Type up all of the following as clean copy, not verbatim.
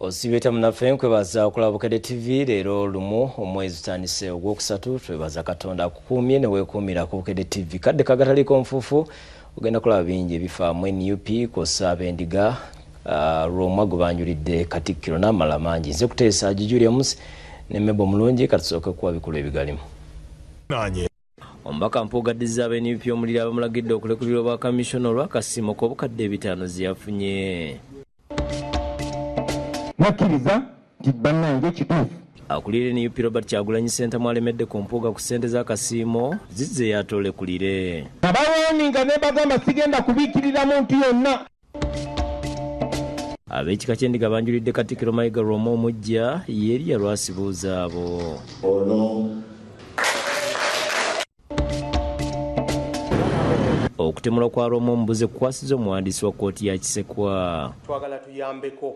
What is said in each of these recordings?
Osibeta munaffe nkwebaza okulaba Bukedde TV leero lumu omwezi tutandise ogwokusatu twebaza Katonda akukuumye ne weekuumira ku Bukedde TV kadde kagataliko nfuufu ogenda kulaba bingi ebifaamu NUP kosa abendiga Roma gubanjulidde Katikkiro n'amala mangi nze kuteesa Julius ne Mebo mulungi katusooke kuwa bikulu ebigalimu. Omubaka Mpuuga addiza NUP omulira abamulagidde okulekulira obwa Kamisona olw'akasiimo k'obukadde 5 ziyafunye. Nakiriza kibannange kituufu. Akulira NUP Robert Kyagulanyi Ssente mwalemedde ku Mpuuga ku ssente z'akasiimo zizze yatolekulire. Abawoninga ne bagamba sigenda kubiikirira muntu yonna. Ab'ekika ky'endiga banjulidde Katikkiro Mayiga Roma omujja yeri yalwasibuuza abo. Okutemula kwa Roma omubuze kukwasiza omuwandiisi wa kkooti ya Kisekwa. Twagala tuyambeko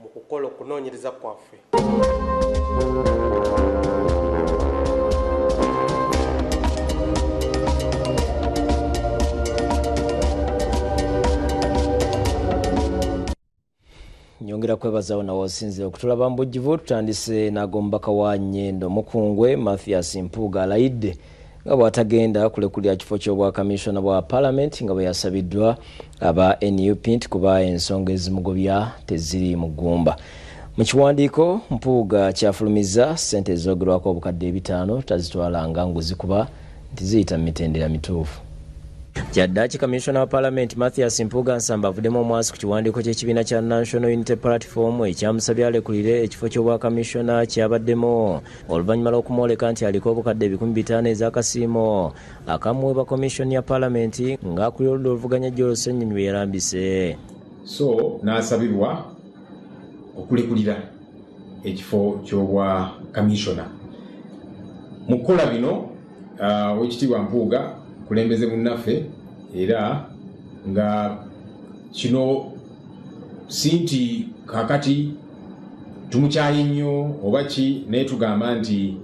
mu kukola okunoonyereza kwaffe. Nyongera kwebazawo nawo osinzire okutulaba mbujjivu tutandise n'agombaka wa Nnyendo Mukungwe Mathias Mpuuga alayidde nga bw'atagenda kulekulira kifo ky'obwa Kamisona bwa Parliament nga bwe yasabiddwa aba NUP nti kuba ensonga ezimugobya teziri mu ggumba. Mu kiwandiiko Mpuuga kyafulumiza ssente ezoogerwako obukadde 5 tazitwalanga nguzi kuba nti ziyita mu mitendera mituufu. Kyaddaaki Kamisona wa Parliament Mathias Mpuuga Nsamba avuddemu omwasi ku kiwandiiko ky'ekibiina kya National Unity Platform ekyamusabye alekulire ekifo ky'obwa Kamisona kyabaddemu oluvannyuma lw'okumwoleka nti aliko obukadde 500 ez'akasiimo akamuweebwa Commission ya Parliament ng'akulira oludda oluvuganya gy'olusennyonyi bwe yarambise. So n'asabibwa okulekulira ekifo ky'obwa Kamisona. Mu kukola bino Oweekitiibwa Mpuuga kulembeze munnaffe era nga kino sinti kakati tumukyaye nnyo oba ki naye tugamba nti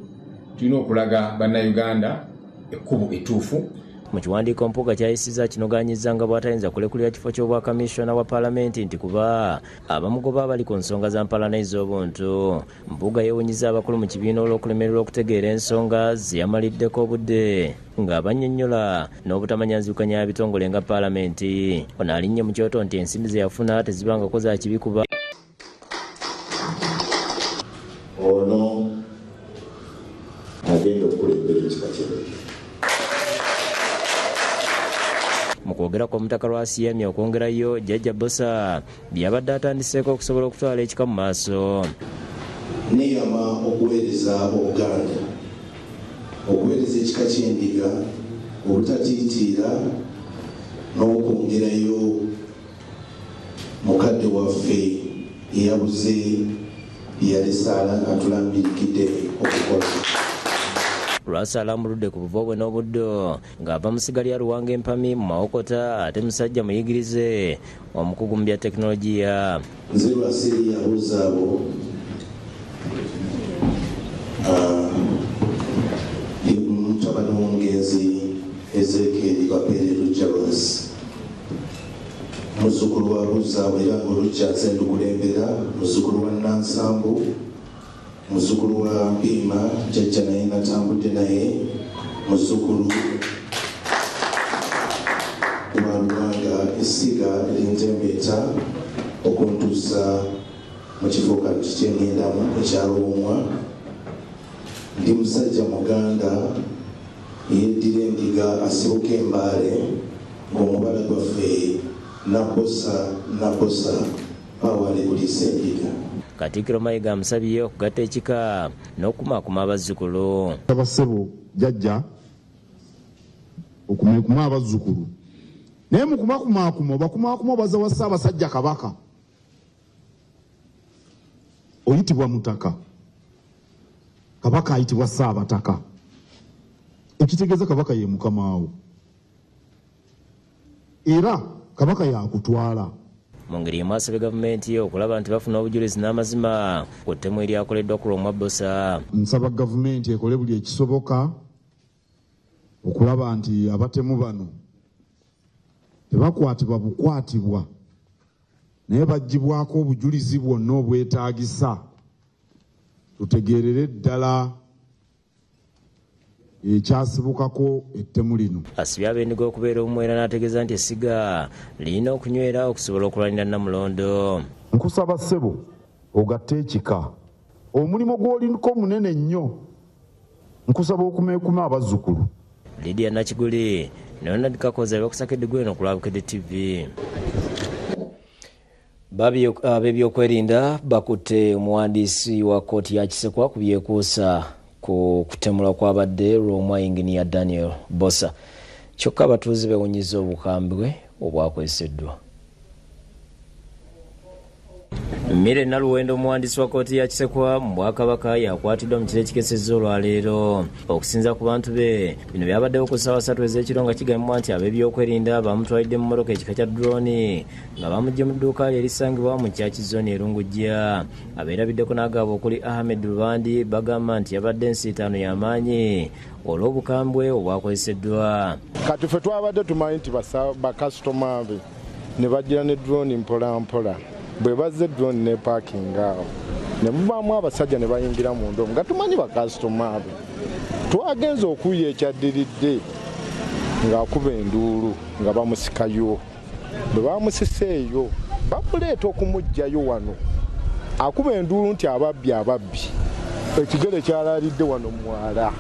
tulina okulaga bannayuganda ekkubo ettuufu. Mu kiwandiiko Mpuuga kyayisizza kinogaanyizza nga bw'atayinza kulekulira kifo ky'obwa Kamisona wa Paalamenti nti kuba abamugoba abali ku nsonga za mpalana ez'obuntu. Mpuuga yeewunyizza abakulu mu kibiina olw'okulemererwa okutegeera ensonga ze yamaliddeko obudde ng'abannyonnyola n'obutamanya nzirukanya bitongole nga Paalamenti. Ono alinnye mu kyoto nti ensimbi ze yafuna tezibangako za kibi kuba ono agenda okukulembera ekika kino. Mu kwogera kwa Mutaka Lwasiyamya okwongerayo Jjajja Bosa byabadde atandiseeko okusobola okutwala ekika mu maaso. Niyama okuweereza Obuganda, okuweereza ekika ky'endiga, obutatiitiira n'okwongerayo mukadde waffe eyabuze yalese atulambikidde okukola. Lwasa alambuludde ku buvo bwe n'obuddo ng'ava musigali ya Ruwanga Empami mu Mawokota ate musajja muyigirize omukugu mu bya tekinologiya. Nze Lwasiri yabuuza abo mutabani w'omugenzi Ezekiel Bapereru Jawas muzzukulu wa Buzaabo era ng'olujja nze ndukulembera muzzukulu wa Nansambu muzzukulu wa Mpima jjajja naye natambudde naye muzzukulu wa Lubanga essiga lintembeeta okuntuusa mu kifo kati kyengendamu ekyalumwa. Ndi musajja muganda yeddira endiga asibuka embaale ng'omubala gwaffe nabosa bawale buliisa endiga. Katikkiro Mayiga amusabye okugatta ekika n'okumaakuma abazzukulu. Abassebo jjajja okumaakuma abazzukulu naye mu kumakumaakuma bakumaakuma baza wa Ssaabasajja Kabaka oyitibwa mutaka, Kabaka ayitibwa Ssaabataka, ekitegeeza Kabaka ye mukamaawo era Kabaka yakutwala. Mu ngeri emu asabye gavumenti okulaba nti bafuna obujulizi n'amazima ku ttemu eryakoleddwa ku Lwomwa Bosa. Nsaba gavumenti ekole buli ekisoboka okulaba nti abatemu bano tebakwatibwa bukwatibwa naye bagibwako obujulizi bwonna obwetaagisa tutegeerere ddala ekyasibukako ettemu lino. Asibye abendiga okubeera omwera n'ategeeza nti essiga lirina okunywera okusobola okulwanira Namulondo. Nkusaba ssebo ogatte ekika omulimu gw'olinako munene nnyo, nkusaba okumeekuma abazzukulu. Lydia Nakiguli Leonard Kakoza bakusakidde gweno ku Bukedde TV. Ab'ebyokwerinda bakutte omuwandiisi wa kkooti ya Kisekwa ku byekuusa ku kutemulwa kw'abadde Lwomwa Engineer Daniel Bosa. Kyokka abatuuze bewunyiza obukambwe obwakweseddwa. Mmire Naluwendo omuwandiisi wa kkooti ya Kisekwa mu Bwakabaka yakwatiddwa mu kiro ekikesezza olwaleero. Okusinza ku bantu be, bino byabaddewo ku ssaawa 3 ez'ekiro nga kigambibwa nti ab'ebyokwerinda bamutwalidde mu mmotoka ekika kya drone nga bamuggye mu dduuka lye erisangibwa mu Kyaki Zone e Rungujja. Abeerabiddeko n'agaba okuli Ahmed Lubandi bagamba nti yabadde ensiitaano y'amaanyi olw'obukambwe obwakweseddwa. Kati ffe twabadde tumanyi nti bakasitoma be ne bajjira ne drone mpola mpola. Bwe bazze drone ne parking awo ne mubaamu abasajja ne bayingira mu ndomo nga tumanyi bakasitoma be. Twagenza okuyiya ekyaddiridde ng'akuba enduulu nga bamusikayo. Bwe bamusiseeyo bamuleeta okumuggyayo wano akuba enduulu nti ababbi ekigere kyalaalidde wano mwala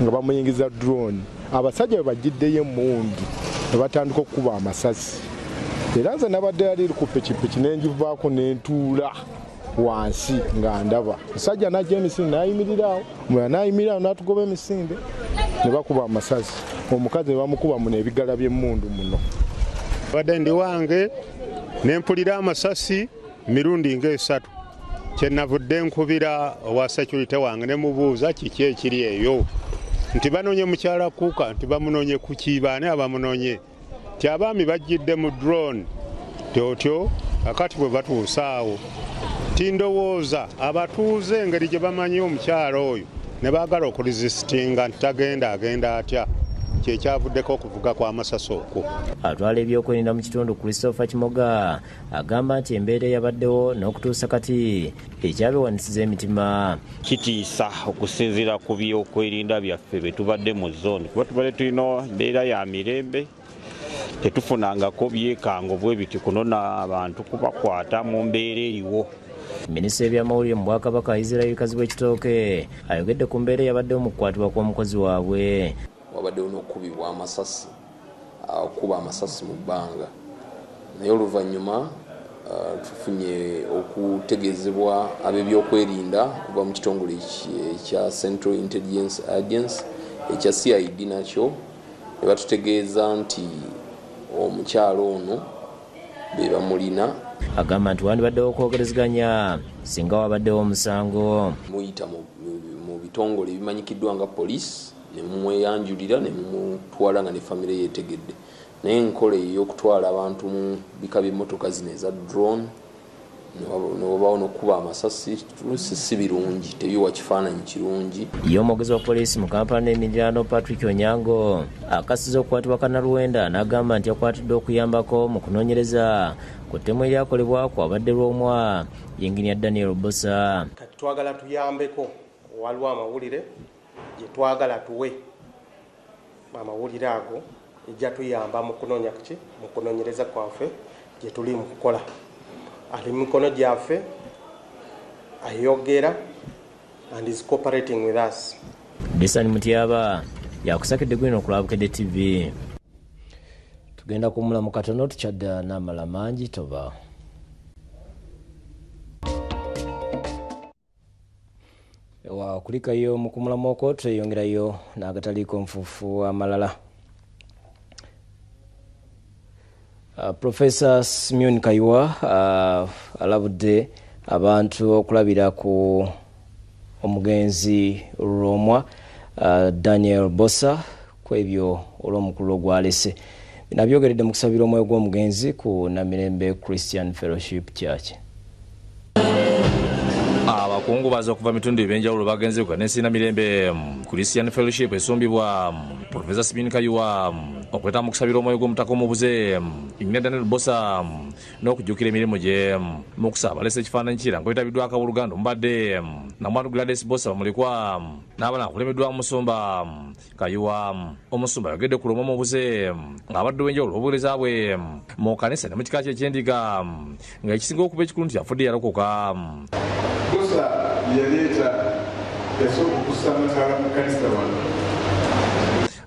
nga bamuyingiza drone. Abasajja bwe bajjiddeyo emmundu ne batandika okukuba amasasi. Era nze nabadde yali ku pikipiki n'enjivaako n'entuula wansi nga ndaba. Musajja n'ajja emisinde n'ayimiriraawo, omulala n'ayimirirawo n'atugoba emisinde ne bakuba amasasi. Omukazi ne bamukuba muno ebigala by'emmundu muno. Badde ndi wange ne mpulira amasasi mirundi ng'esatu. Kye navudde nkubira owa security wange ne mubuuza kiki ekiri eyo. Nti banoonye mukyala Kuuka, nti bamunoonye ku kibaane abamunoonye. Nti abaami bajjidde mu drone tyotyo akati bwe batuusaawo. Nti ndowooza abatuuze engeri gye bamanyi omukyala oyo ne baagala okurizisitinga nti tagenda agenda atya. Kyekyavuddeko okuvuga kw'amasasi okwo. Atwala ebyokwerinda mu kitundu Christopher Kimoga agamba nti embeera yabaddewo n'okutuusa kati ekyabiwanisiza emitima. Kitiisa okusinziira ku byokwerinda byaffe bwe tubadde mu zooni kuba tubadde tulina embeera ya mirembe tetufunangako byekango bwe biti kunona abantu kubakwata mu mbeera eriwo. Minisita w'ebyamawulire mu Bwakabaka Israel Kazibwe-Kitooke ayogedde ku mbeera yabaddewo mu kukwatibwa kw'omukozi waabwe. Wabaddewo n'okukubibwa amasasi okuba amasasi mu bbanga naye oluvannyuma tufunye okutegeezebwa ab'ebyokwerinda kuva mu kitongole ekya Central Intelligence Agency ekya CID nakyo ne batutegeeza nti omukyalo ono be bamulina. Agamba nti wandibaddewo okwogerezeganya singa wabaddewo omusango. Muyita mu bitongole ebimanyikiddwa nga poliisi ne mumweyanjulira ne mumutwala nga ne famire yeetegedde. Naye enkola ey'okutwala abantu mu bika by'emmotoka zino eza drone ne wabaawo n'okuba amasasi si birungi, tebiwa kifaananyi kirungi. Ye omwogezi wa poliisi mu Kampala n'emiriraano Patrick Onyango akasiza okukwatibwa Kanaluwenda n'agamba nti yakwatiddwa okuyambako mu kunoonyereza ku ttemu eryakolebwa ku abadde Lwomwa Engineer Daniel Bosa. Kati twagala tuyambeko waliwo amawulire gye twagala tuwe amawulire ago ejja tuyamba mu kunoonya kuki mu kunoonyereza kwaffe gye tuli mu kukola. Ali mu mikono gyaffe ayogera and is cooperating with us. Desani Mutyaba yakusakidde gwino ku Bukedde TV. Tugenda kumula mu katono tukyadda n'amala mangi toba. Kulikayo mu kumulamu okwo tweyongerayo n'agataliiko nfuufu amalala. Professor Simeon Kaywa alabudde abantu okulabira ku omugenzi Lwomwa Daniel Bosa ku ebyo olw'omukulu ogwalese. Bino abyogeredde mu kusabira omwoyo gw'omugenzi ku Namirembe Christian Fellowship Church. abakungubazi okuva mitundu ebyenjawulo bagenze ku Nesina Mirembe Christian Fellowship esumbibwa Professor Simeon Kayuwa okweta mu kusabira omwoyo gw'omutaka omubuze Daniel Bosa n'okujjukira emirimu gye mu kusaba balese ekifaananyi kiranga ebitabiddwa akawuluganda omubadde namwandu Gladys Bosa bamulikwa n'abana akulemeddwa omusumba Kayuwa. Omusumba yogedde ku lumu omubuze ng'abadde w'enjawulo obuweereza bwe mu kanisa ne mu kika kye ekyendiga nga ekisinga okuba ekikulu nti yafudde yalokoka. Bosa yaleeta yasooka okusamazala mu kanisa wano.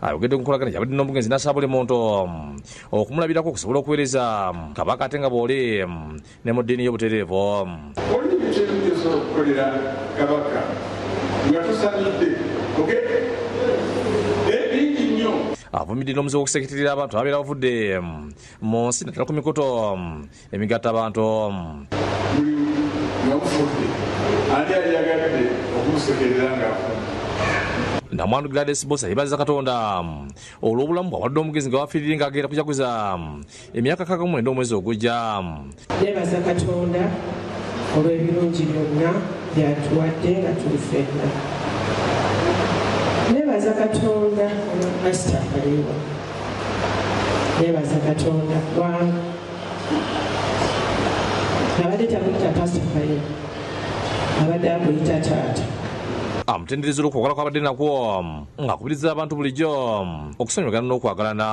Ayogedde ku nkolagana gyabadde n'omugenzi Nassabule Monto okumulabirako okusobola okuweereza Kabaka ate nga boole ne mu ddiini y'obutereevu. Olina ebintu by'osobola okukolera Kabaka nga tusanidde bingi nnyo. Avumidde n'omuze w'okuseketerera abantu ababeera bavudde mu nsi naddala ku mikuto emigatta abantu. Buli nga bufudde ani ayagadde okumusekerera ng'afudde. Namwandu Gladys Bosa yeebaza Katonda olw'obulamu bw'awadde omugenzi nga wafiirire ng'agenda kujaguza emyaka 19 omwezi ogujja. Neebaza Katonda olw'ebirungi byonna byatuwadde nga tuli ffenna. Neebaza Katonda olwa Pastor Kaliwa. Neebaza Katonda kubanga abadde tamuyita Pastor Kaliwa, abadde amuyita taata. Amutendereza olw'okwagala kwabadde nakwo ng'akubiriza abantu bulijjo okusonyiwagana n'okwagalana.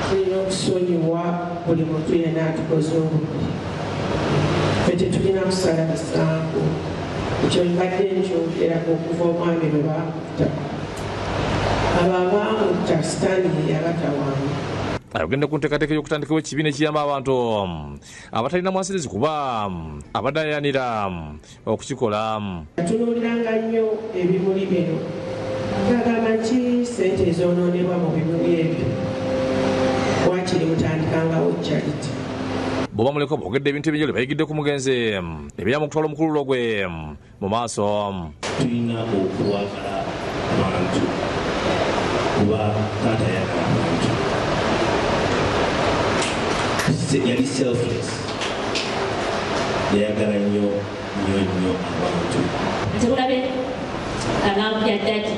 Tulina okusonyiwa buli muntu yenna atukoze obubi. Ffe tetulina kusala misango. Ekyo mbadde nkyogerako okuva omwami bwe baamutta. Abo abaamutta Stanley yabatawaanya. Ayogedde ku nteekateeka y'okutandikawo ekibiina ekiyamba abantu abatalina mwasirizi kuba abadayanira okukikola. Tunuuliranga nnyo ebimuli bino ng'agamba nti ssente ezoonoonebwa mu bimuli ebyo wakiri mutandikangawo charity. Boba muleko boogedde ebintu ebinjolo bayigidde ku mugenzi ebiyamba okutwala omukululo gwe mu maaso. Tulina okuwagala abantu kuba taata yagala abantu. Yali selfless. Yayagala nnyo abantu. Tulabe lampu ya ddadi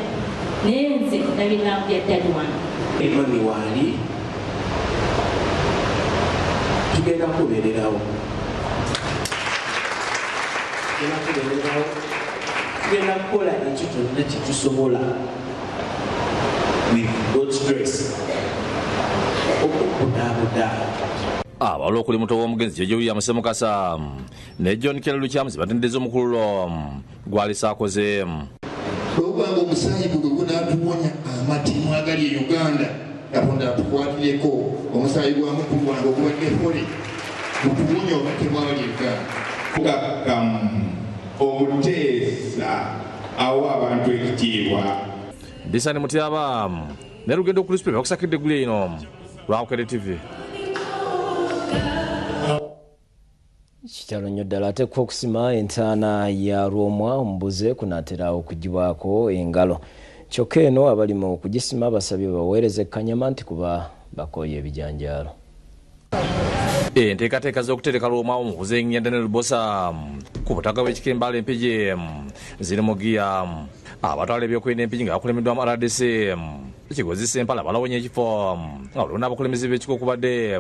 naye nze ndabe lampu ya ddadi wano. Mami waali tugenda kubeererawo. Tugenda kukola ekyo kyonna kye tusobola with God's grace okukudaabuda. Abawala okuli muto w'omugenzi Jeje William Semukasa ne John Kelly Lukyamzi batendeza omukululo gw'alisa akoze. Lwokubanga omusaayi guno gunaatuwonya amatimu agali e Uganda, Katonda atukwatireko omusaayi gwa mukulu wange ogubadde fole gutuwonya obatemu abali e Uganda. Okakkamu omuteesa awa abantu ekitiibwa. Disani Mutyaba ne Lugendo Crispin bakusakidde eggulu eno lwa Bukedde TV. Kitalo nnyo ddala ate okusima entaana ya Rwomwa omubuze kunaatera okugibwako engalo. Kyokka eno abali mu kugisima basabye baweereze ekkanyama nti kuba bakooye ebijanjaalo. Enteekateeka z'okutereka Rwomwa omubuze Daniel Bosa ku butaka bw'ekikembala empigi ziri mu giya. Abatwala ebyokwerinda empigi nga bakulembeddwa mu RDC Kigozi Sempala balawonya ekifo nga olwo n'abakulembeze b'ekiko okubadde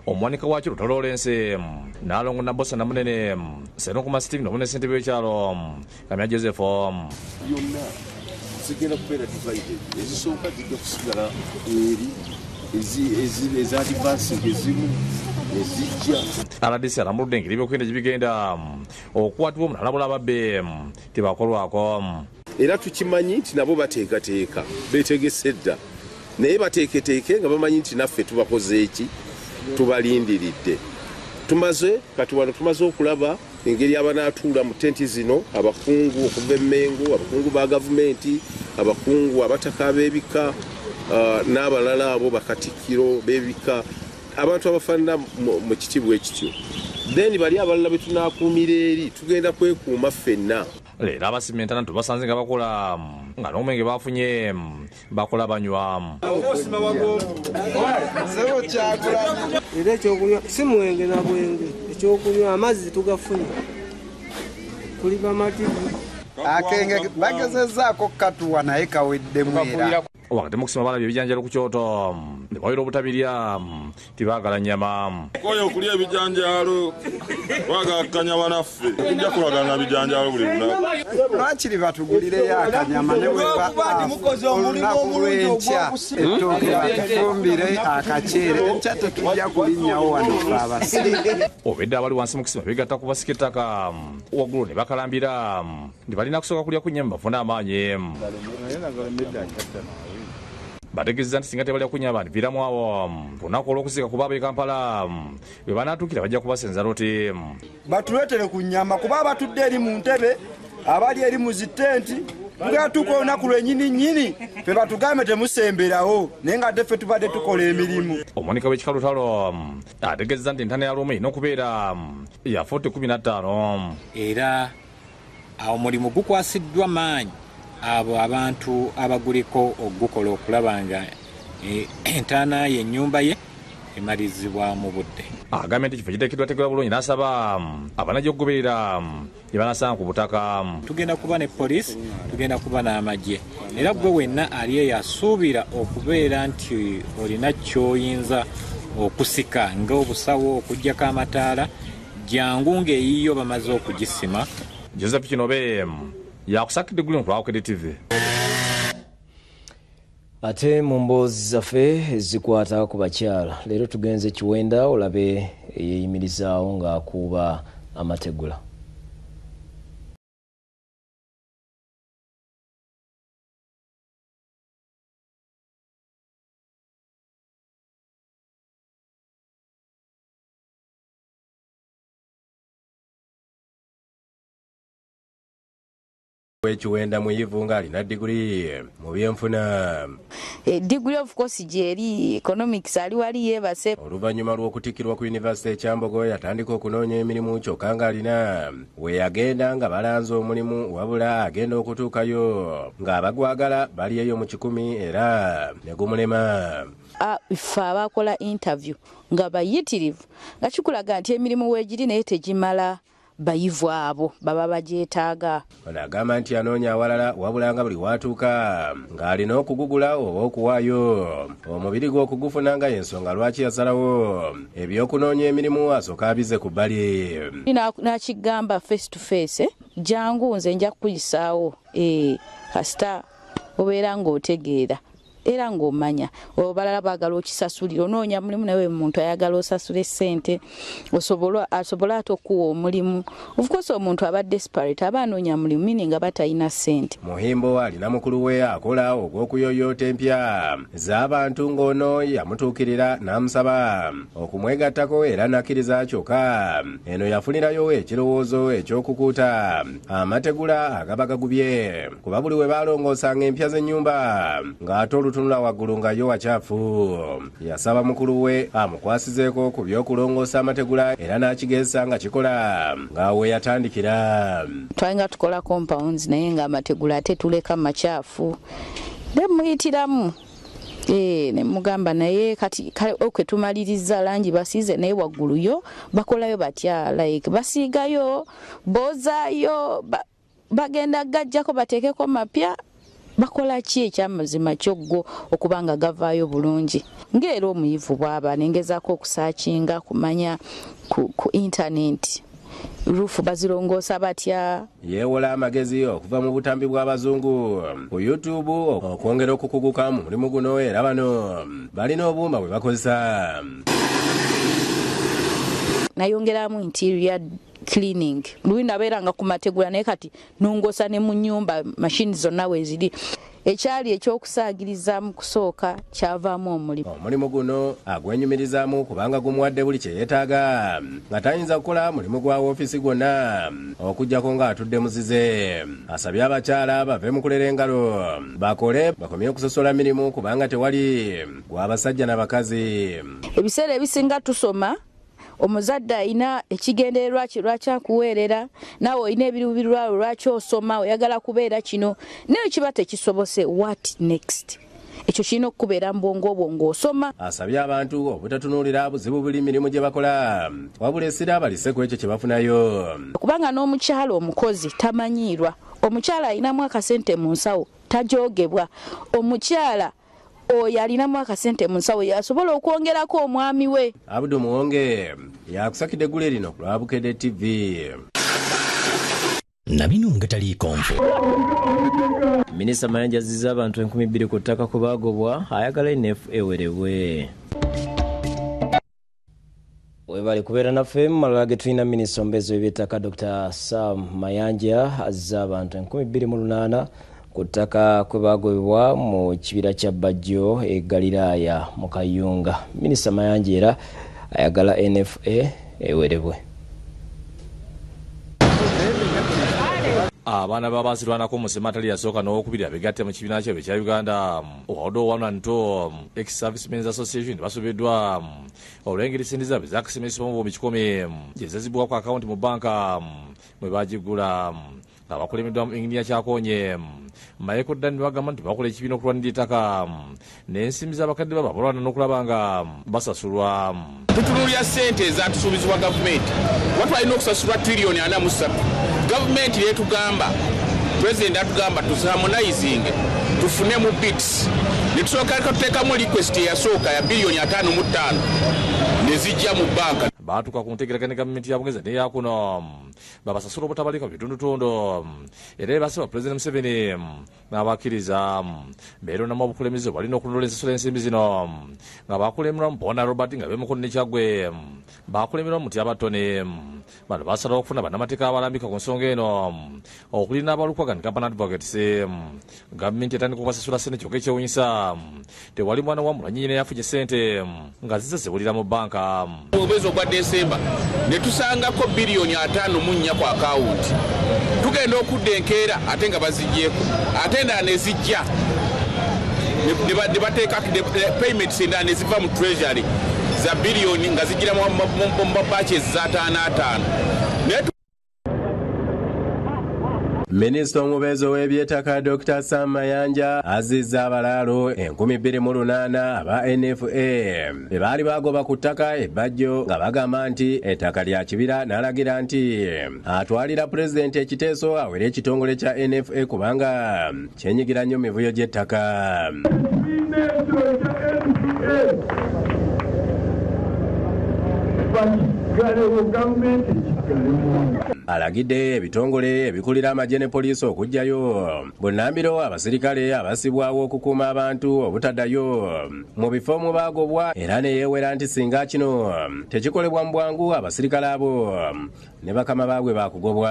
omuwanika waakyo Lutalo Lawrence n'alongo na Bosa Namunene Ssenokuma Steve n'obune ssentebe w'ekyalo Kamya Joseph. Byonna zigenda kubeera divided, ezisooka zijja kusigala eri ezadvancing ezimu ezijja. RDC alambuludde engeri ebyokwerinda gye bigenda okukwatibwa omunalabula ababbe tebakolwako. Era tukimanyi nti nabo bateekateeka beetegese dda naye bateeketeeke nga bamanyi nti naffe tubakoze eki tubalindiridde. Kati wano tumaze okulaba engeri abanaatuula mu tenti zino, abakungu okuva Emmengo, abakungu ba gavumenti, abakungu abataka ab'ebika n'abalala abo bakatikkiro b'ebika, abantu abafaanana mu kitiibwa ekityo. Then bali abalala be tunaakuumira eri tugenda kwekuuma ffenna. Leero abasima entaana tubasanze nga bakola nga n'omwenge bafunye bakola banywa. Era ekyokunywa si mwenge na bwenge, ekyokunywa amazzi tugafunye. tuli bamativu akenge bagezezzaako katuwa naye kaweddemu era wakati mukusima balabye ebijanjalo ku kyoto ne bawera obutabirya tibagala nnyama koyo okulya ebijanjalo twagala akanyama naffe tujja kulagana bijanjalo buli lunaku lwakiri batugulireyo akanyama ne olunaku lw'enkya ettooke batufumbire akaceere enkya tetujja kulinnyawo wano ffe abasire obedde abali wansi mukusima begatta ku basikitaka waggulu ne bakalambira nti balina kusooka kulya ku nnyama bafune amaanyi bategeeza nti singa tebalya kunywa abantu viramu awo lunaku olw'okuziika kuba ab'e Kampala bwe banaatuukira bajja kubasenza loti batuleetere ku nnyama kuba abatudde eri mu ntebe abali eri mu zitenti tugatuuka olunaku lwennyini fe batugambe temusemberawo naye nga ate ffe tubadde tukola emirimu omuwanika w'ekikalutalo ategeeza nti entaana ya Luumu erina okubeera ya 40-15 era awo mulimu gukwasiddwa maanyi abo abantu abaguliko ogukola okulaba nga entaana ye ennyumba ye emalizibwa mu budde agambye nti ekifo kiteekeddwateekebwa bulungi n'asaba abanajja okugoberera gye banasanga ku butaka tugenda kuba ne poliisi tugenda kuba n'amagye era gwe wenna ali eyo asuubira okubeera nti olina ky'oyinza okusika ng'obusawo okuggyako amataala jangu ng'eyiyo bamaze okugisima Joseph Kinobe yakusakidde guli ku Bukedde TV. Ate mu mboozi zaffe zikwata ku bakyala leero tugenze Kiwenda olabe eyeyimirizaawo ng'akuuba amategula. Kiwenda muyivu ng'alina diguli mu byenfuna. Degree of course gyeri economics ali wali yeebase. Oluvannyuma lw'okutikkirwa ku Yunivasite Kyambogo yatandika okunoonya emirimu kyokka ng'alina we yagenda nga balanze omulimu wabula agenda okutuukayo ng'abagwagala bali eyo mu 10 era ne gumulema. Ife abakola interview nga bayitirivu nga kikulaga nti emirimu weegiri naye tegimala bayivu abo baba bagyetaaga. Ono agamba nti anoonya awalala wabula nga buli watuuka ng'alina okugugula oba okuwaayo omubiri gwe okugufuna nga y'ensonga lwaki yasalawo ebyokunoonya emirimu asooka abize ku bbali. Nakigamba face to face jangu nze nja kukuyisaawo kasita obeera ng'otegeera era ng'omanya obalala baagala okisasulira onoonya mulimu nawe muntu ayagala osasula ssente asobola ate okuwa omulimu. Of course omuntu aba desperate aba anoonya mulimu mini nga batalina ssente. Muhimbo alina mukulu we akola ogw'okuyoyoota empya z'abantu ng'ono yamutuukirira n'amusaba okumwegattako era n'akkiriza kyokka eno yafunirayo ekirowoozo eky'okukuuta amategula agaba gagubye kuba buli we baalongoosanga empya z'ennyumba ng'ate olutunula waggulu nga yo wacaafu. Yasaba mukulu we amukwasizeeko ku by'okulongoosa amategula era n'akigesa nga kikola ng'awe yatandikira. Twalinga tukola compounds naye nga amategula ate tuleka macaafu ne muyitiramu ne mugamba naye kati oke tumaliriza langi basiize naye waggulu yo bakolayo batya like basiigayo bozaayo bagenda gajjako bateekeko mapya bakola ki ekyamazima kyoggo okubanga gavaayo bulungi ng'era omuyivu bw'aba nengezaako okusaakinga kumanya ku internet rufu bazirongoosa batya. Yeewola amagezi okuva mu butambi bw'abazungu ku YouTube okwongera okukuguka mu mulimu guno era bano balina obuuma bwe bakozesa. Nayongeramu interior cleaning luwi nabeeranga ku mategula naye kati nongosa ne mu nnyumba mashini zonna weziri ekyali ekyokusaagiriza mu kusooka kyavaamu omulimu. Omulimu guno agwenyumirizaamu kubanga gumuwadde buli kye yeetaaga nga tayinza kukola mulimu gwa woofiisi gwonna okuggyako ng'atudde muzize. Asabye abakyala bave mu kulera engalo bakole bakomye okusosola mirimu kubanga tewali gw'abasajja n'abakazi. Ebiseera ebisinga tusoma omuzadde alina ekigendererwa kye lwaki akuweerera naawe olina ebiruubirirwa lwaki osoma oyagala kubeera kino naye kiba tekisobose what next ekyo kirina okubeera mbwongo obwo ng'osoma. Asabye abantu obutatunuulira buzibu buli mirimu gye bakola wabula essira balise ku ekyo kye bafunayo. Kubanga n'omukyala omukozi tamanyiirwa, omukyala alinamu akasente mu nsawo tajoogebwa, omukyala oyo alinamu akasente mu nsawo yasobola okwongerako omwami we. Abudu Muwonge yakusakidde eggulu lino ku lwa Bukedde TV. Nabino ngataliiko nfu. Minisita Mayanja azizza abantu 2,000 ku ttaka ku baagobwa ayagala NFA ewerebwe. Webali kubeera naffe mu malala ge tulina minisita omubeezi w'eby'ettaka Dr. Sam Mayanja azizza abantu 28,000 ku ttaka kwe baagobebwa mu kibira kya Bajjo e Galiraaya mu Kayunga. Minisita Mayanja era ayagala NFA ewerebwe. Abaana babasirwanako mu Sematali yasooka n'owokubiri abegatte mu kibiina kyabwe ekya Uganda Owaodo Wananto Ex-Servicemen's Association basobeddwa olw'engeri ssente zaabwe zaakasemesebwa mu bihumbi 100 gye zazibwa ku akawunti mu banka mwe baagigula. Abakulembeddwa mu Engineer Kyakonye Mayeko Dani bagamba nti bakola ekibiina okulwanirira ettaka n'ensimbi z'abakadde baba balwana n'okulaba nga basasulwa. Tutunuulira ssente ezatusuubizibwa gavumenti kuba twalina okusasulwa tiriyoni 43. Gavumenti yetugamba, President atugamba tuharmonizing tufune mu bits ne tusooka tuteekamu request eyasooka ya biliyoni 5.5 ne zijja mu banka. Baatuuka ku ntegeeraganya gavumenti ya Bugeza n'eyakuno babasasula obutabalika mu bitundutundu era basaba President Museveni n'abakkiriza mbeera namu obukulembeze balina okununula ensasula ensimbi zino nga bakulemberwa Mpona Robert nga bemukono ne Kyaggwe bakulemberwa Muti Abatone bano basalawo okufuna bannamateeka abalambika ku nsonga eno okuli n'abalukwagan Company Advocates. Gavumenti etandika okubasasula ssente kyokka ekyewuunyisa tewali mwana wa mulanyi nyina yafunye ssente nga zize zibulira mu banka. Obwezi ogwa Desemba ne tusangako biliyoni 5.4 ku akawunti tugenda okudda enkeera ate nga bazigyeko ate endala ne zijja ne bateeka payments endala ne ziva mu treasury za biliyoni nga zijjira mu batches za 5.5. Minisita omubeezi w'eby'ettaka Dr. Sam Mayanja azizza abalaalo 28,000 aba NFA be baali bagoba ku ttaka e Bajjo nga bagamba nti ettaka lya kibira n'alagira nti atwalira pulezidenti ekiteeso awere ekitongole kya NFA kubanga kyenyigira nnyo mivuyo gy'ettaka. Alagidde ebitongole ebikulira amagye ne poliisi okujjayo bunnambiro abasirikale abasibwawo okukuuma abantu obutaddayo mu bifo mu baagobwa era ne yeewera nti singa kino tekikolebwa mu bwangu abasirikale abo ne bakama baabwe baakugobwa.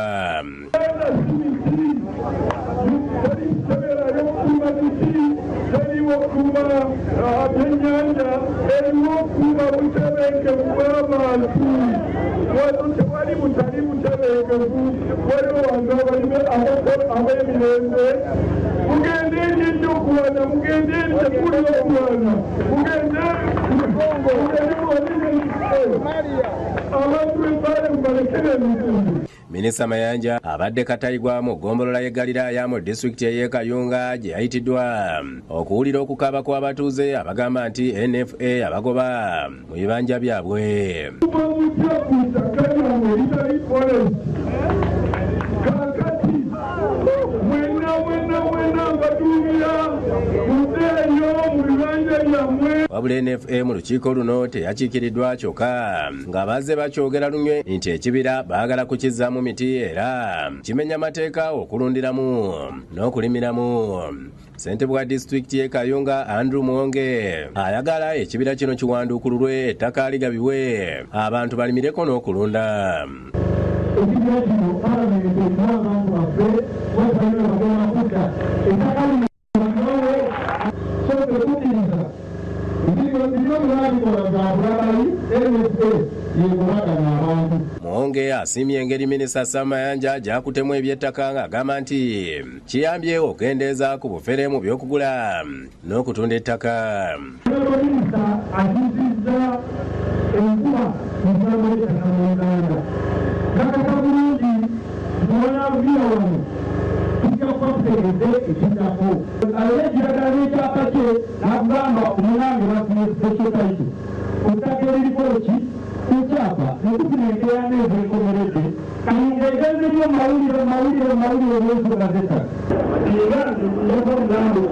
Minisita Mayanja abadde Katayigwa mu ggombolola y'e Galiraaya mu disitulikiti ey'e Kayunga gye yayitiddwa okuwulira okukaaba kw'abatuuze abagamba nti NFA abagoba mu bibanja byabwe. Wabula NFA mu lukiiko luno teyakiikiriddwa kyokka nga bazze bakyogera lunywe nti ekibira baagala kukizzaamu miti era kimenya amateeka okulundiramu n'okulimiramu. Ssente bwa disitulikiti y'e Kayunga Andrew Muwonge ayagala ekibira kino kiwanduukululwe ettaka ligabibwe abantu balimireko n'okulunda. Muwonge asiimye engeri Minisita Sam Mayanja gy'akutemu eby'ettaka ng'agamba nti kiyambye okendeeza ku bufere mu by'okugula n'okutunda ettaka. yetegeze ekijjako alole ekiragala n'ekyapa kye n'akugamba omunange bafunye special title ku ttaka eririko ki ekyapa nekufuna enkeera neezo ekomeredde kayinga egazi lyo mawulire n'ensonga z'ettaka era nkomugambo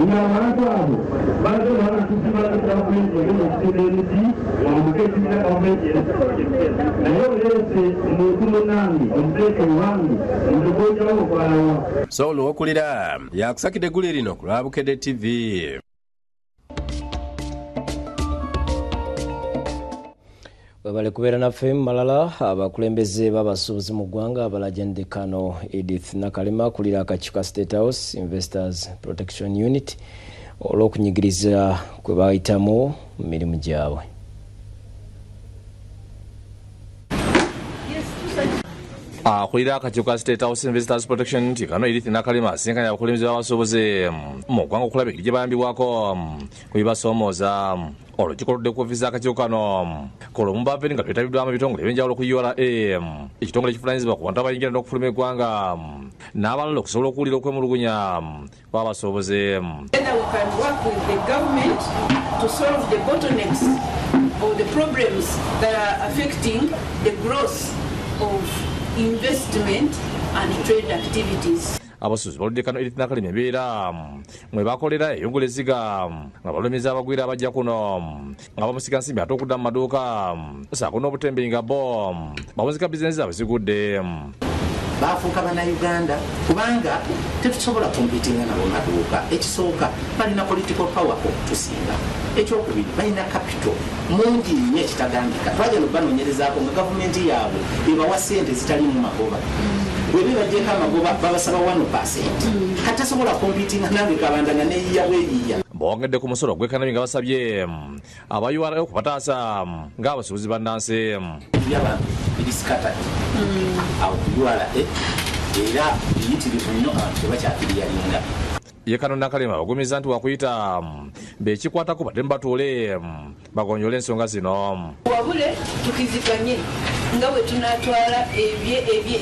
ng'abantu abo bazze banatusibaza gavumenti eri mu kitundu emiti wamukeesiza gavumenti naye oleese omuntu munange omuteeke muwange ntugojawo okwalawa so olwokulira yakusakidde eggulu lino ku lwa Bukedde TV. Webale kubeera naffe mu malala abakulembeze b'abasuubuzi mu ggwanga abalajendekano Edith Nakalema akulira akakiiko ka State House Investors Protection Unit olw'okunyigiriza kwe bayitamu mu mirimu gyabwe. akulira akakiiko ka State House Investors Protection Unit kano Edith Nakalema asinkanya abakulembeze b'abasuubuzi mu ggwanga okulaba engeri gye bayambibwako ku bibasoomooza olukiiko oludde kuviza akakiiko kano kolwo mubaveri nga twetabiddwamu ebitongole ebyenjawulo ku URA ekitongole ekivunaanyizibwa ku bantu abayingira n'okufuluma eggwanga n'abalala okusobola okuwulira okwemulugunya kw'abasuubuzi. To solve the bottlenecks or the problems that are affecting the growth of investment and trade activities. abasuubuzi baludde kano Edith Nakalema embeera mwe bakolera eyongula eziga nga balumiriza abagwira abajja kuno nga bamusika nsimbi ate okudda mu maduuka saako n'obutembeyi nga bo bamuzika bizinesi zaabwe zigudde. bafuuka bannayuganda kubanga tetusobola kompitinga nabo maduuka. Ekisooka balina political power okutusinga. Ekyokubiri balina capital mungi nnyo ekitagambika. Twajja nobanoonyerezaako nga gavumenti yaabwe ebawa ssente zitalimu magoba. Bwebibajjeko amagoba babasaba 1%. Katasobola kompitinga nange kabandanga neyiya bweyiya. Bongedde ku musolo gw'ekanami nga basabye aba URA okubataasa ng'abasuubuzi bannansi. Bisikata awo URA era biyitirivu nnyo abantu tebakyakiriyalinga. Ye kano Nakalema bagumiza nti wakuyita bekikwatako badde mubatuule bagonjole ensonga zino. Wabule tukiziganye nga bwe tunatwala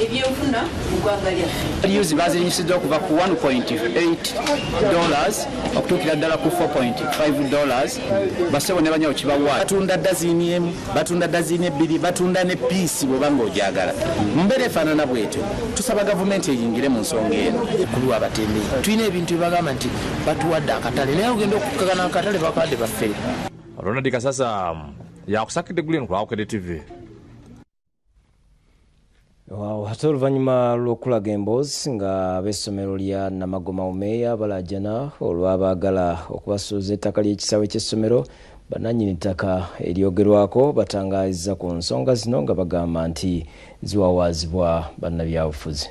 ebyenfuna mu ggwanga lyaffe. Values bazinyusiddwa okuva ku $1.8 okutuukira ddala ku $4.5. Basebo ne banyawo kibawa batunda dazini emu, batunda dazini ebbiri, batunda ne piisi bw'oba ng'ogyagala. Mu mbeera efaanana bw'etyo tusaba gavumenti eyingire mu nsonga eno. Kulu abatembeeyi tulina ebintu bagamba nti batuwadde akatale naye ogenda okukagana akatale bakadde baffe. Ronald Kasasa yakusakidde eggulu lino ku Bukedde TV. Ate oluvannyuma lw'okulaga emboozi nga ab'essomero lya Namagoma Umeya balajana olw'abaagala okubasuuza ettaka ly'ekisaawe ky'essomero bannannyini ttaka eryogerwako batangaazizza ku nsonga zino nga bagamba nti ziwawaazibwa bannabyabufuzi.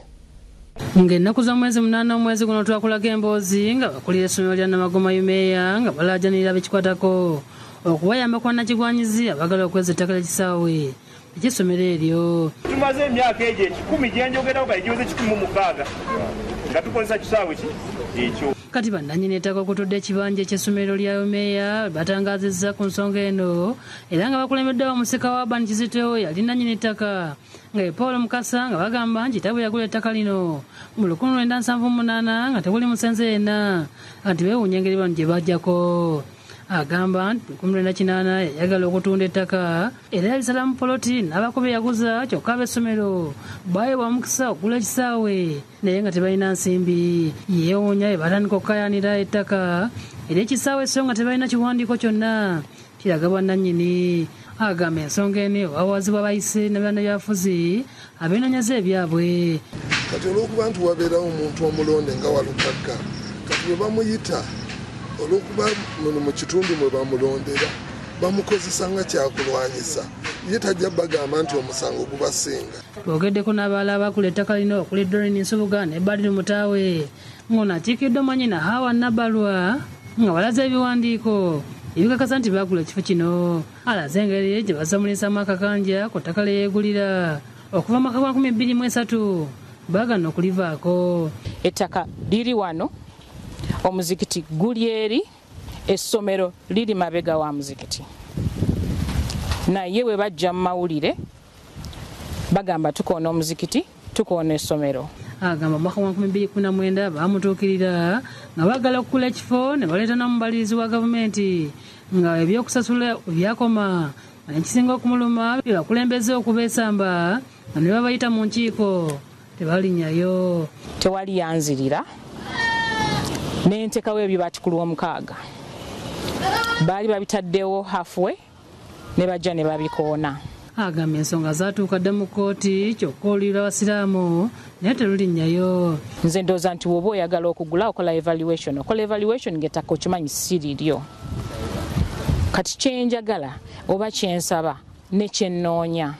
Ng'ennaku za mwezi 8 omwezi guno twakulaga emboozi nga bakulira essomero lya Namagoma Umeya nga balajanirira bekikwatako okubayambako bannakigwanyizi abaagala okweza ettaka ly'ekisaawe eky'essomero eryo. Tumaze emyaka egyo 10 gyenjogerawo kale giweze 16 nga tukozesa kisaawe ekyo. Kati bannannyini ettaka okutudde ekibanja eky'essomero lya Umeya batangaazizza ku nsonga eno era nga bakulembeddwa omuseka wa Ban Kizito yali nannyini ettaka nga Paul Mukasa nga bagamba nti tabwe yagula ettaka lino mu 1978 nga tewuli musenze yenna kati beewuunya engeri bano gye bajjako. Agamba nti 1998 yayagala okutunda ettaka era yalisalamu poloti n'abakobe yaguza kyokka ab'essomero baayebwa mukisa okugula ekisaawe naye nga tebalina nsimbi. Yeewuunya batandika okukayanira ettaka era ekisaawe so nga tebalina kiwandiiko kyonna kiraga bwannannyini. Agamba ensonga eno wawaazibwa bayise ne bannabyabufuzi abeenonyaza ebyabwe. Kati olw'okuba nti wabeerawo omuntu omulonde nga Walukagga kati bwe bamuyita olw'okuba mu kitundu mwe bamulondera bamukozesa nga kyakulwanyisa ye tajja bagamba nti omusango gubasinga. Twogeddeko n'abalala abakula ettaka lino okuli Doreen Nsubuga ne Badiri Mutaawe ng'ono akiikiddwa manyina Hawa Nabalwa nga balaze ebiwandiiko ebikakasa nti baagula ekifo kino. Alaze engeri gye basamulisamu akakanja ku ttaka lye yeegulira okuva mu mwaka gwa 2023 baagana okulivaako. Ettaka liri wano, omuzikiti guli eri, essomero liri mabega wa muzikiti. Naye bwe bajja mu mawulire bagamba tukoona omuzikiti, tukoona essomero. agamba mwaka wa 2019 bamutuukirira nga bagala okukula ekifo ne baleeta n'omubalirizi wa gavumenti nga ebyokusasula byakoma ekisinga okumuluma byebakulembeze okubeesamba nga ne babayita mu nkiiko tebalinnyayo. Tewali yanzirira n'entekawo ebyo baatikulu omukaaga baali babitaddewo halfway ne bajja ne babikoona. Agambye ensonga zaatuuka dda mu kkooti kyokka oluyiira abasiraamu naye terulinnyayo. Nze ndowooza nti woba oyagala okugula okola evaluation ng'ettaka okimanyi si liryo. Kati kyenjagala oba kyensaba ne kyennoonya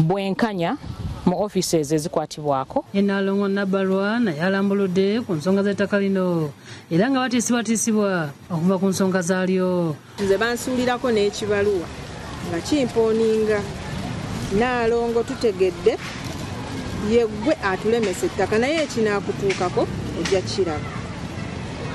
bwenkanya mu offices ezikwatibwako. Enaalongo Nabbalwa naye alambuludde ku nsonga z'ettaka lino era nga batiisibwa okuva ku nsonga zaalyo. Nze bansuulirako n'ekibaluwa nga kimpooninga Naalongo tutegedde yeggwe atulemesa ettaka naye ekinaakutuukako ojja kiraba.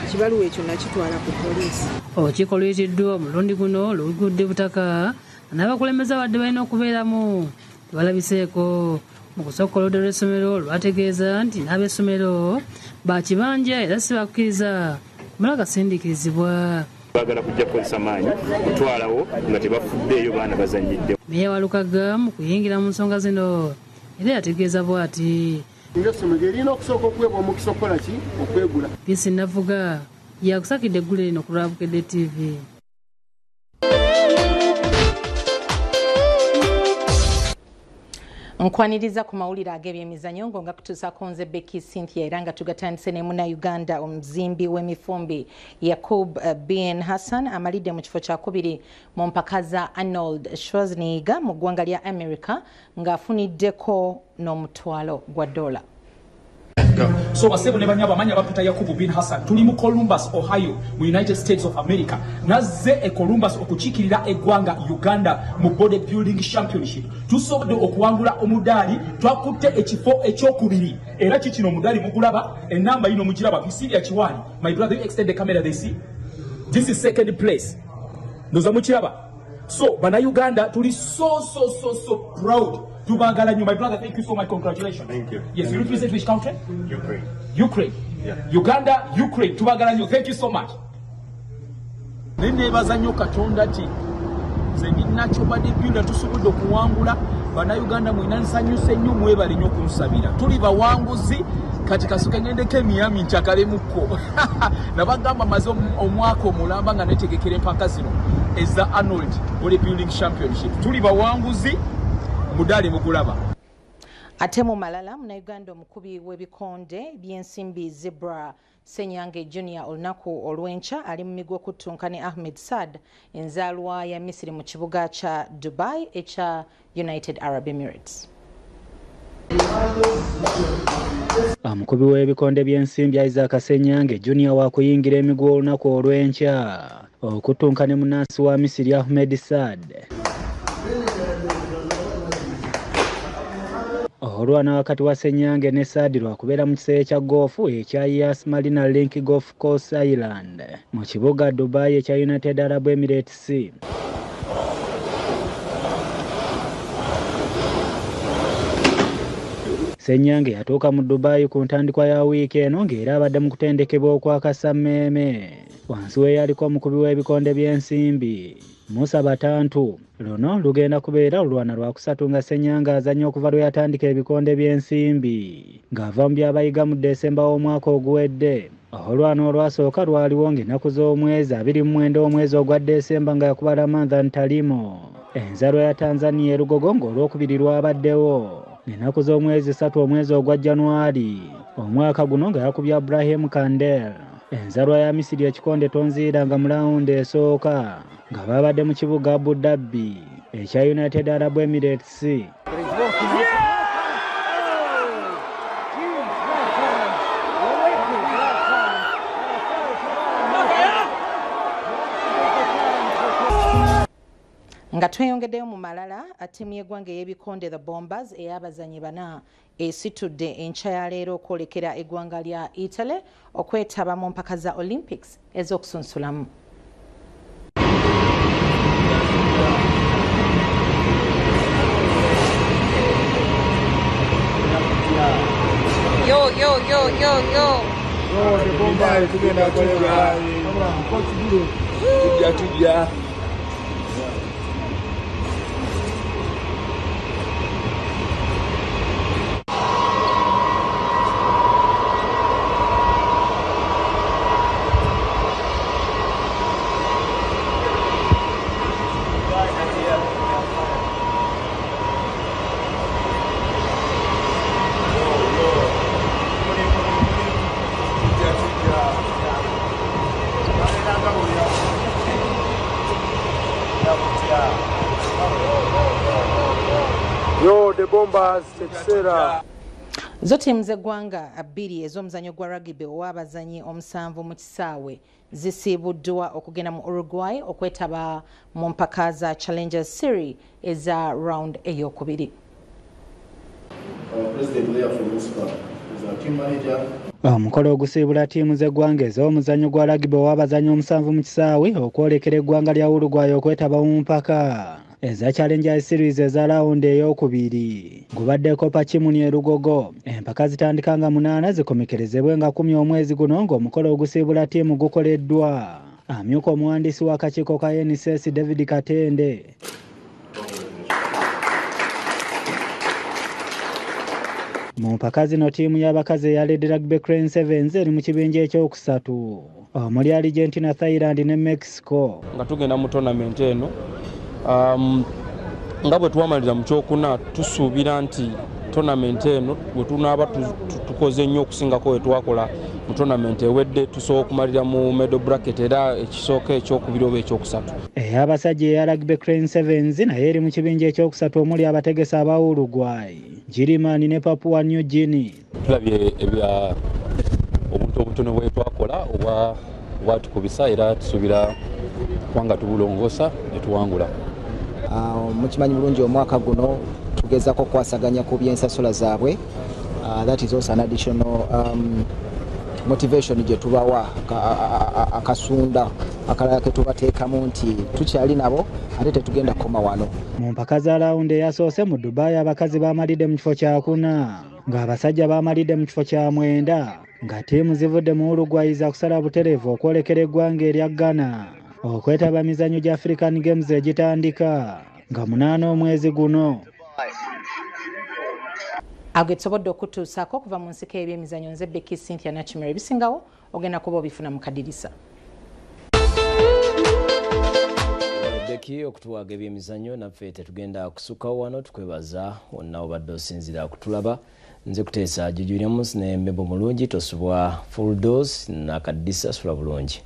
Ekibaluwa ekyo nakitwala ku poliisi. Olukiiko luyitiddwa omulundi guno olugudde butaka n'abakulembeze badde balina okubeeramu tebalabiseeko. Mu kusooka oludda lw'essomero lwategeeza nti n'ab'essomero bakibanja era si bakkiriza kumala kasindiikirizibwa. Baagala kujja kukozesa maanyi kutwalawo nga tebafuddeeyo baana bazannyidde. Meeya wa Lukaga mu kuyingira mu nsonga zino era yategeeza bw'ati. Ng'essomero erina okusooka okuweebwa omukisa okukola ki? Okwegula. Pisi Navuga yakusakidde eggulu lino ku lwa Bukedde TV. Nkwaniriza ku mawulire ag'ebyemizannyo nga kutuusaako nze Becky Cynthia era nga tugatandise ne Munnayuganda omuzimbi w'emifumbi Yakub bin Hassan amalidde mu kifo kyakubiri mu mpaka za Arnold Schwarzenegger mu ggwanga lya America ng'afuniddeko n'omutwalo gwa $. So basebo ne banyaba manya bapita Yakub bin Hassan tuli mu Columbus, Ohio mu United States of America nazze e Columbus okukiikirira eggwanga Uganda mu bodybuilding championship tusobodde okuwangula omudaali twakutte ekifo ekyokubiri era kikino omudaali mugulaba enamba yino mugiraba Kusibya Kiwani. My brother, you extend the camera, they see this is second place ndoza mukiraba. So bana Uganda tuli so proud. Tubagala nyo, my brother, thank you so much, congratulations. Thank you. Yes, you represent which country? Ukraine. Ukraine. Yeah. Uganda, Ukraine. Tubagala nyo, thank you so much. Nende bazanyo katonda ti. Zendi nacho bodybuilder tusobodde okuwangula bana Uganda mwina nsanyuse nnyo mwebale nnyo kunsabira. Tuli bawanguzi kati kasuka ngendeko Miami nkyakalemuko. Nabagamba maze omwaka omulamba nga netegekera empaka zino eza Arnold bodybuilding championship. Tuli bawanguzi mudali mugulaba. Ate mu malala Munnayuganda omukubi w'ebikonde by'ensimbi Zebra Senyange Junior olunaku olw'enkya ali mu migwa okuttunka ne Ahmed Saad enzaalwa ya Misiri mu kibuga kya Dubai ekya United Arab Emirates. Omukubi w'ebikonde by'ensimbi Isaac Senyange Junior wakuyingira emigwa olunaku olw'enkya okuttunka ne munaasi wa Misiri Ahmed Saad. Olwana wakati wa Senyange ne Saad lwakubeera mu kiseera kya goofu ekya Yas Marina Link Golf Course Island mu kibuga Dubai ekya United Arab Emirates. Senyange yatuuka mu Dubai ku ntandikwa ya wiiki eno ng'era abadde mu kutendekebwa okwakasa mmeeme. Wansi we yaliko omukubi w'ebikonde by'ensimbi Musa Batantu. Luno lugenda kubeera olwana lwakusatu nga Senyange azannya okuva lwe yatandika ebikonde by'ensimbi ng'ava mu by'abayiga mu Desemba w'omwaka oguwedde. Olwana olwasooka lwaliwo ng'ennaku z'omwezi 29 omwezi ogwa Desemba nga yakuba Ramadhan Talimo. Enzalwa ya Tanzania erugogo ng'olwokubiri lwabaddewo ng'ennaku z'omwezi 3 omwezi ogwa Januari omwaka guno nga yakubya Ibrahim Kandel. Enzalwa ya Misiri ekikonde tonziira nga mu lawundi esooka nga babadde mu kibuga Abu Dhabi ekya United Arab Emirates. Nga tweyongeddeyo mu malala ttiimu y'eggwanga ey'ebikonde the Bombers ey'abazannyi bana esitudde enkya ya leero okwolekera eggwanga lya Italy okwetaba mu mpaka za Olympics ez'okusunsulamu. Tujja. Zo ttiimu z'eggwanga bbiri ez'omuzannyo gwa rugby ow'abazannyi omusanvu mu kisaawe zisiibuddwa okugenda mu Uruguay okwetaba mu mpaka za Challengers Series eza round ey'okubiri. Omukolo ogusiibula ttiimu z'eggwanga ez'omuzannyo gwa rugby ow'abazannyi omusanvu mu kisaawe okwolekera eggwanga lya Uruguay okwetaba mu mpaka eza Challengers Series eza round ey'okubiri. Gubaddeko Pakimuni e Lugogo. Empaka zitandika nga 8 zikomekerezebwe nga 10 omwezi guno ng'omukolo ogusiibula ttiimu gukoleddwa. Amyuka omuwandiisi w'akakiiko ka NSS David Katende. Mu mpaka zino ttiimu y'abakazi eya Red Rugby Crane Sevens eri mu kibinja ekyokusatu omuli Argentina, Thailand ne Mexico. Nga tugenda mu tournament eno nga bwe twamalira mu kyokuna tusuubira nti tournament eno bwe tunaaba tukoze nnyo okusingako we twakola mu tournament ewedde tusobola okumalira mu medal bracket era ekisooka ekyokubiri oba ekyokusatu. Ey'abasajja eya Rugby Crane Sevens naye eri mu kibinja ekyokusatu omuli abategesi aba Uruguay, Girimani ne Papua New Guinea. Tulabye ebya obuntu obutono bwe twakola oba tukubisa era tusuubira kubanga tubulongoosa ne tuwangula. Mukimanyi bulungi omwaka guno tugezako kwasaganya ku byensasula zaabwe. That is also an additional motivation gye tubawa akasunda akalala ke tubateekamu nti tukyali nabo ate tetugenda kukoma wano. Mu mpaka za rawundi eyasoose mu Dubai abakazi baamalidde mu kifo kya 4 ng'abasajja baamalidde mu kifo kya 9 nga ttiimu zivudde mu Uruguay za kusala butereevu okwolekera eggwanga erya Ghana okwetaba emizannyo gya African Games egitandika nga 8 omwezi guno. Agwetsobodde okutuusaako okuva mu nsiko ebyemizannyo nze Becky Cynthia Nakimera ebisingawo ogenda kuba obifuna mu kadirisa. Becky okutuwaga ebyemizannyo naffe tetugenda kusukkawo wano tukwebaza wonna obadde osinzira kutulaba. Nze kuteesa Juju Williams ne Mebo Mulungi tosubwa full dose n'akadirisa sula bulungi.